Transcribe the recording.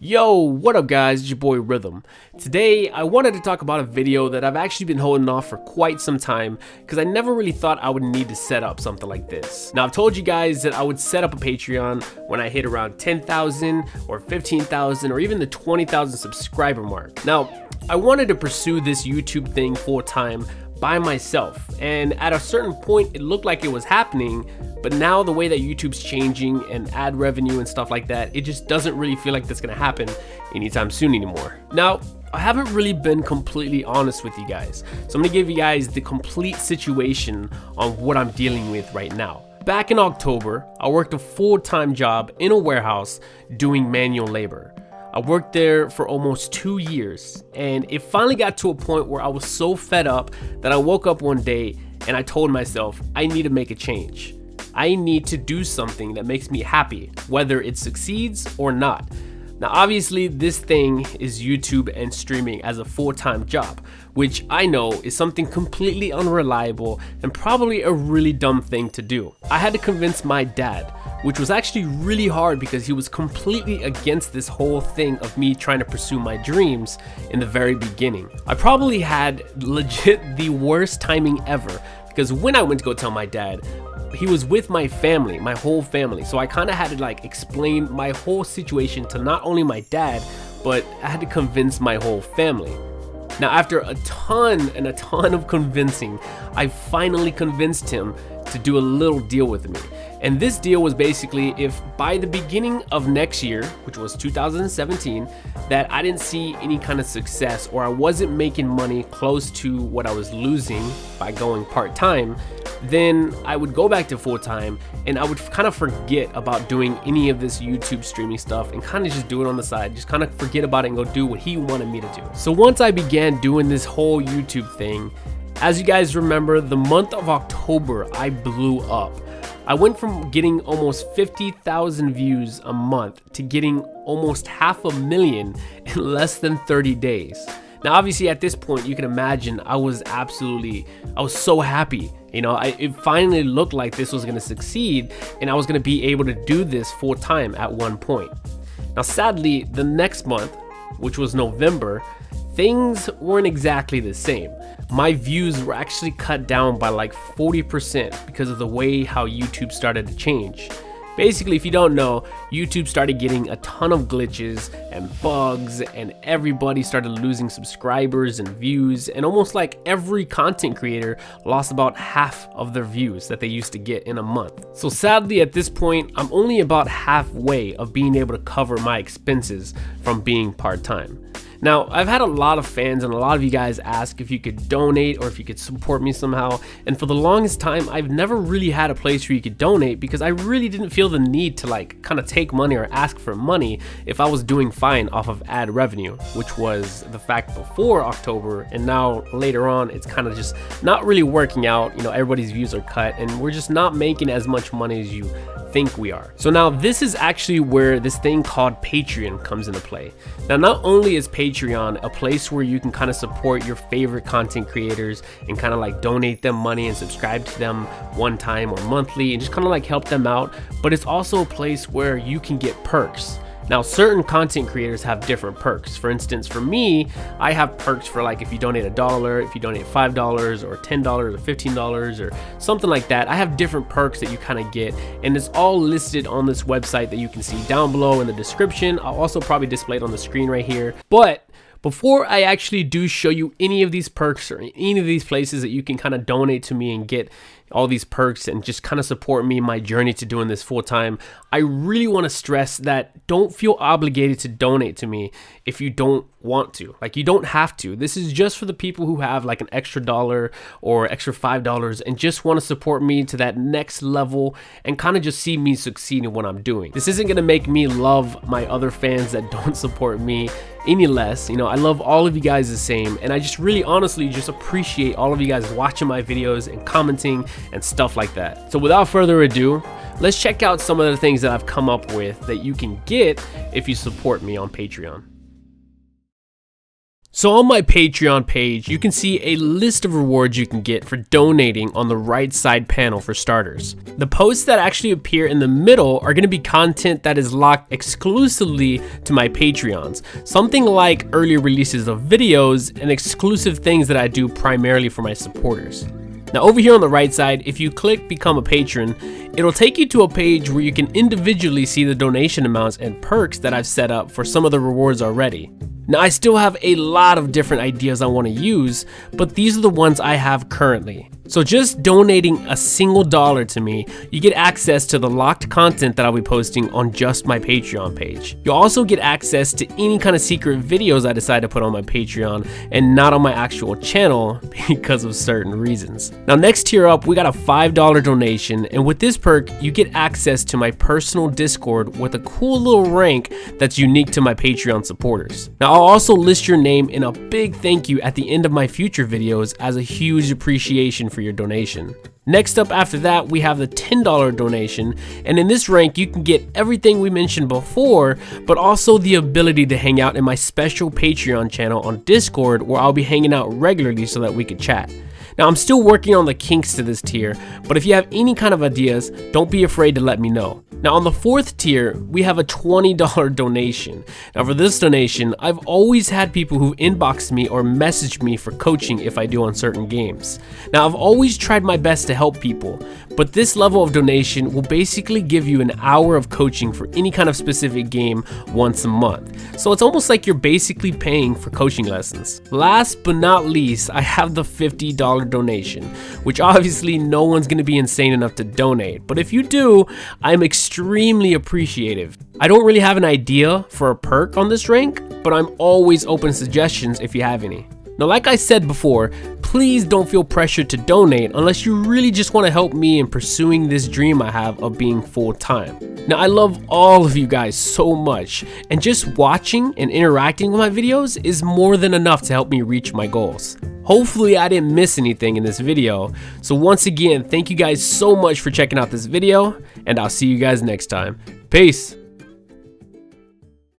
Yo, what up guys, it's your boy Rythmn. Today I wanted to talk about a video that I've actually been holding off for quite some time because I never really thought I would need to set up something like this. Now I've told you guys that I would set up a Patreon when I hit around 10,000 or 15,000 or even the 20,000 subscriber mark. Now I wanted to pursue this YouTube thing full time by myself, and at a certain point it looked like it was happening, but now the way that YouTube's changing and ad revenue and stuff like that, it just doesn't really feel like that's gonna happen anytime soon anymore. Now, I haven't really been completely honest with you guys, so I'm gonna give you guys the complete situation on what I'm dealing with right now. Back in October, I worked a full-time job in a warehouse doing manual labor. I worked there for almost 2 years, and it finally got to a point where I was so fed up that I woke up one day and I told myself, I need to make a change. I need to do something that makes me happy, whether it succeeds or not. Now obviously this thing is YouTube and streaming as a full-time job, which I know is something completely unreliable and probably a really dumb thing to do. I had to convince my dad, which was actually really hard because he was completely against this whole thing of me trying to pursue my dreams in the very beginning. I probably had legit the worst timing ever because when I went to go tell my dad, he was with my family, my whole family. So I kind of had to like explain my whole situation to not only my dad, but I had to convince my whole family. Now after a ton of convincing, I finally convinced him to do a little deal with me. And this deal was basically if by the beginning of next year, which was 2017, that I didn't see any kind of success or I wasn't making money close to what I was losing by going part-time, then I would go back to full-time and I would kind of forget about doing any of this YouTube streaming stuff and kind of just do it on the side, just kind of forget about it and go do what he wanted me to do. So once I began doing this whole YouTube thing, as you guys remember, the month of October, I blew up. I went from getting almost 50,000 views a month to getting almost 500,000 in less than 30 days. Now, obviously at this point, you can imagine I was so happy. You know, it finally looked like this was gonna succeed and I was gonna be able to do this full time at one point. Now, sadly, the next month, which was November, things weren't exactly the same. My views were actually cut down by like 40% because of the way how YouTube started to change. Basically, if you don't know, YouTube started getting a ton of glitches and bugs and everybody started losing subscribers and views, and almost like every content creator lost about half of their views that they used to get in a month. So sadly at this point, I'm only about halfway of being able to cover my expenses from being part-time. Now, I've had a lot of fans and a lot of you guys ask if you could donate or if you could support me somehow, and for the longest time, I've never really had a place where you could donate because I really didn't feel the need to like kind of take money or ask for money if I was doing fine off of ad revenue, which was the fact before October, and now later on, it's kind of just not really working out. You know, everybody's views are cut and we're just not making as much money as you think we are. So now this is actually where this thing called Patreon comes into play. Now, not only is Patreon a place where you can kind of support your favorite content creators and kind of like donate them money and subscribe to them one time or monthly and just kind of like help them out, but it's also a place where you can get perks. Now, certain content creators have different perks. For instance, for me, I have perks for like if you donate $1, if you donate $5 or $10 or $15 or something like that. I have different perks that you kind of get, and it's all listed on this website that you can see down below in the description. I'll also probably display it on the screen right here. But before I actually do show you any of these perks or any of these places that you can kind of donate to me and get all these perks and just kind of support me in my journey to doing this full time, I really want to stress that don't feel obligated to donate to me if you don't want to. Like, you don't have to. This is just for the people who have like an extra $1 or extra $5 and just want to support me to that next level and kind of just see me succeed in what I'm doing. This isn't going to make me love my other fans that don't support me any less. You know, I love all of you guys the same, and I just really honestly just appreciate all of you guys watching my videos and commenting and stuff like that. So without further ado, let's check out some of the things that I've come up with that you can get if you support me on Patreon. So on my Patreon page, you can see a list of rewards you can get for donating on the right side panel for starters. The posts that actually appear in the middle are going to be content that is locked exclusively to my Patreons. Something like early releases of videos and exclusive things that I do primarily for my supporters. Now over here on the right side, if you click become a patron, it'll take you to a page where you can individually see the donation amounts and perks that I've set up for some of the rewards already. Now I still have a lot of different ideas I want to use, but these are the ones I have currently. So just donating a single dollar to me, you get access to the locked content that I'll be posting on just my Patreon page. You'll also get access to any kind of secret videos I decide to put on my Patreon and not on my actual channel because of certain reasons. Now next tier up, we got a $5 donation, and with this perk, you get access to my personal Discord with a cool little rank that's unique to my Patreon supporters. Now I'll also list your name in a big thank you at the end of my future videos as a huge appreciation for your donation. Next up after that, we have the $10 donation, and in this rank you can get everything we mentioned before, but also the ability to hang out in my special Patreon channel on Discord where I'll be hanging out regularly so that we could chat. Now I'm still working on the kinks to this tier, but if you have any kind of ideas, don't be afraid to let me know. Now on the fourth tier, we have a $20 donation. Now for this donation, I've always had people who've inboxed me or messaged me for coaching if I do on certain games. Now I've always tried my best to help people, but this level of donation will basically give you an hour of coaching for any kind of specific game once a month. So it's almost like you're basically paying for coaching lessons. Last but not least, I have the $50 donation, which obviously no one's going to be insane enough to donate, but if you do, I'm extremely appreciative. I don't really have an idea for a perk on this rank, but I'm always open to suggestions if you have any. Now like I said before, please don't feel pressured to donate unless you really just want to help me in pursuing this dream I have of being full-time. Now I love all of you guys so much, and just watching and interacting with my videos is more than enough to help me reach my goals. Hopefully I didn't miss anything in this video, so once again, thank you guys so much for checking out this video, and I'll see you guys next time. Peace!